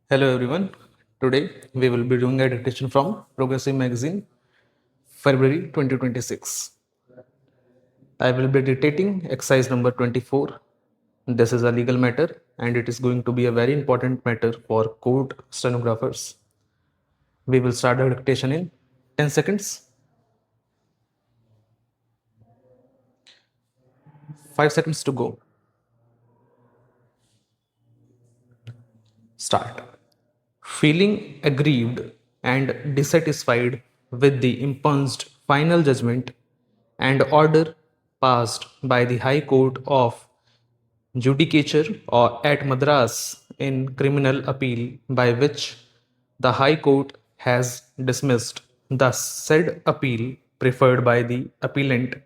Hello everyone. Today we will be doing a dictation from Progressive Magazine, February 2026. I will be dictating exercise number 24. This is a legal matter and it is going to be a very important matter for court stenographers. We will start the dictation in 10 seconds. 5 seconds to go. Start. Feeling aggrieved and dissatisfied with the impugned final judgment and order passed by the High Court of Judicature or at Madras in criminal appeal by which the High Court has dismissed the said appeal preferred by the appellant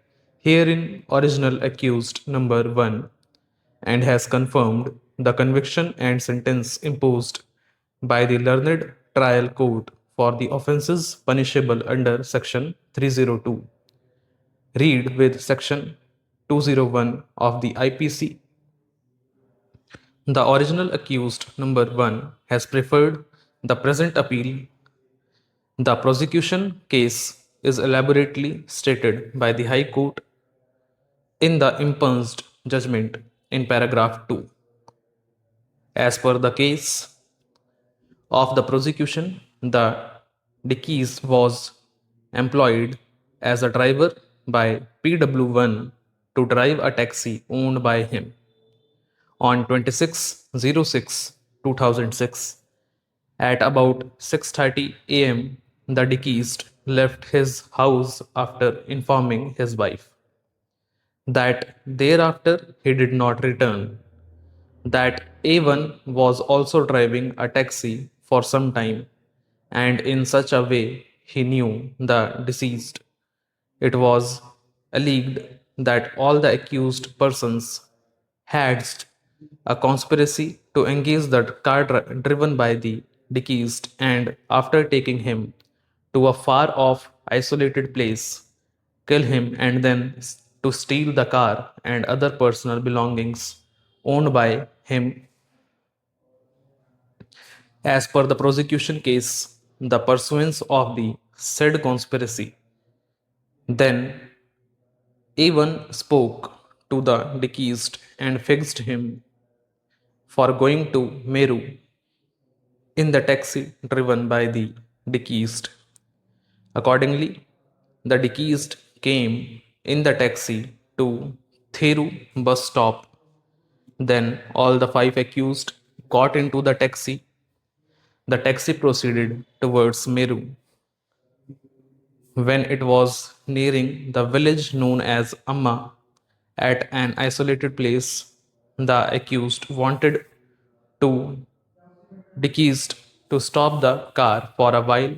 herein original accused number 1 and has confirmed the conviction and sentence imposed by the learned trial court for the offences punishable under section 302. Read with section 201 of the IPC. The original accused number 1 has preferred the present appeal. The prosecution case is elaborately stated by the High Court in the impugned judgment in paragraph 2. As per the case of the prosecution, the deceased was employed as a driver by PW1 to drive a taxi owned by him. On 26/06/2006, at about 6:30 a.m., the deceased left his house after informing his wife that thereafter he did not return, that A1 was also driving a taxi for some time, and in such a way he knew the deceased. It was alleged that all the accused persons hatched a conspiracy to engage the car driven by the deceased and, after taking him to a far off isolated place, kill him and then to steal the car and other personal belongings owned by him. As per the prosecution case, the pursuance of the said conspiracy, then A1 spoke to the deceased and fixed him for going to Meru in the taxi driven by the deceased. Accordingly, the deceased came in the taxi to Theru bus stop. Then all the 5 accused got into the taxi. The taxi proceeded towards Meru. When it was nearing the village known as Amma, at an isolated place, the accused wanted to deceased to stop the car for a while.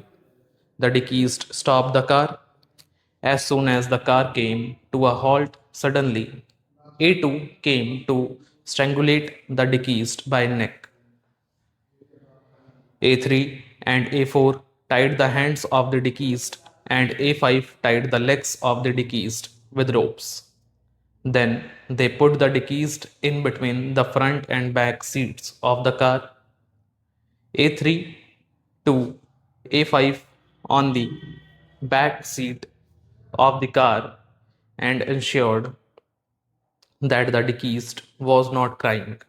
The deceased stopped the car. As soon as the car came to a halt suddenly, A2 came to strangulate the deceased by neck. A3 and A4 tied the hands of the deceased and A5 tied the legs of the deceased with ropes. Then they put the deceased in between the front and back seats of the car. A3 to A5 on the back seat of the car and ensured that the deceased was not crying.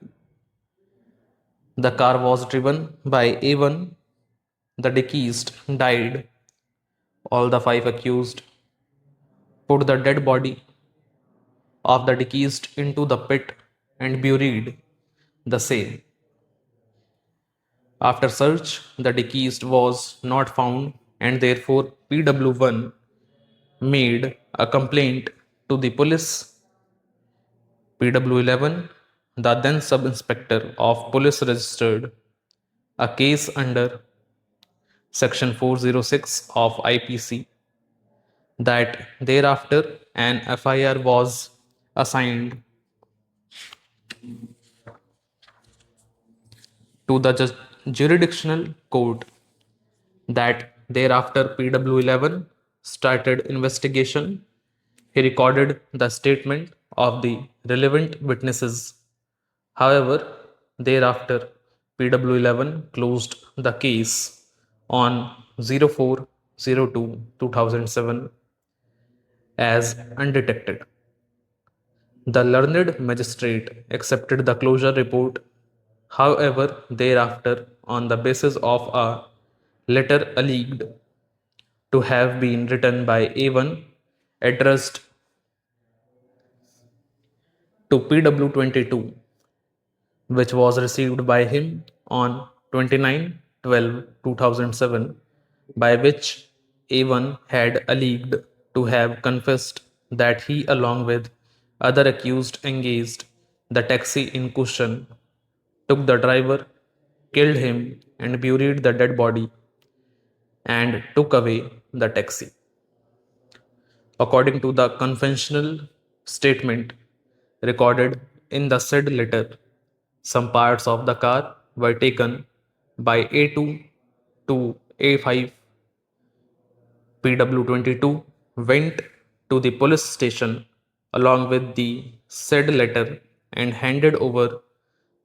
The car was driven by A1. The deceased died. All the 5 accused put the dead body of the deceased into the pit and buried the same. After search, the deceased was not found and therefore PW1 made a complaint to the police. PW11, the then sub-inspector of police, registered a case under section 406 of IPC. That thereafter an FIR was assigned to the jurisdictional court. That thereafter PW11 started investigation. He recorded the statement of the relevant witnesses. However, thereafter PW11 closed the case on 04/02/2007 as undetected. The learned magistrate accepted the closure report. However, thereafter, on the basis of a letter alleged to have been written by A1 addressed to PW22, which was received by him on 29/12/2007, by which A1 had alleged to have confessed that he, along with other accused, engaged the taxi in question, took the driver, killed him, and buried the dead body, and took away the taxi. According to the conventional statement recorded in the said letter, some parts of the car were taken by A2 to A5. PW22 went to the police station along with the said letter and handed over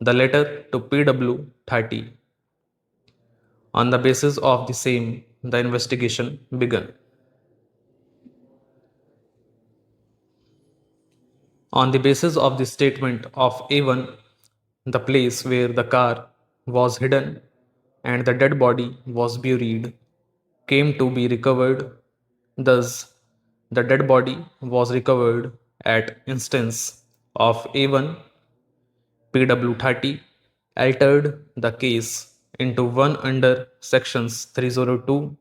the letter to PW30. On the basis of the same, the investigation began. On the basis of the statement of A1, the place where the car was hidden and the dead body was buried came to be recovered. Thus, the dead body was recovered at instance of A1. PW30 altered the case into one under sections 302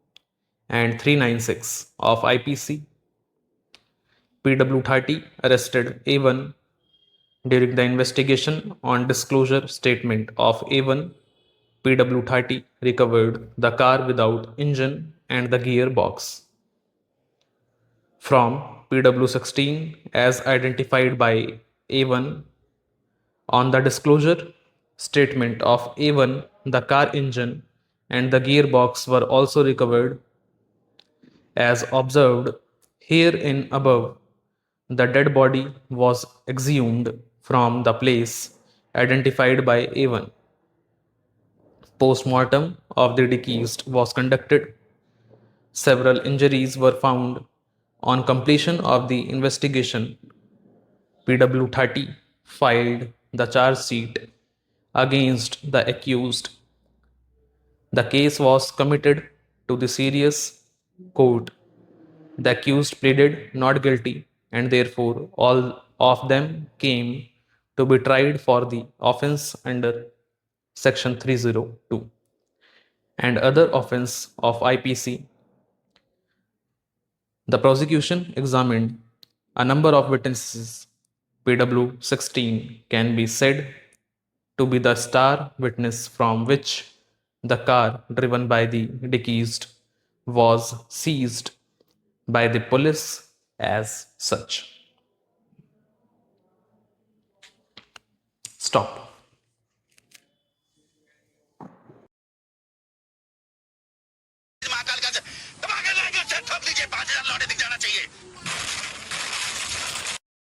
and 396 of IPC. PW30 arrested A1 during the investigation on disclosure statement of A1. PW30 recovered the car without engine and the gearbox from PW16 as identified by A1. On the disclosure statement of A1, the car engine and the gearbox were also recovered as observed herein above. The dead body was exhumed from the place identified by A1. Post-mortem of the deceased was conducted. Several injuries were found. On completion of the investigation, PW30 filed the charge sheet against the accused. The case was committed to the serious court. The accused pleaded not guilty, and therefore all of them came to be tried for the offense under Section 302 and other offense of IPC. The prosecution examined a number of witnesses. PW16 can be said to be the star witness from which the car driven by the deceased was seized by the police as such. Stop.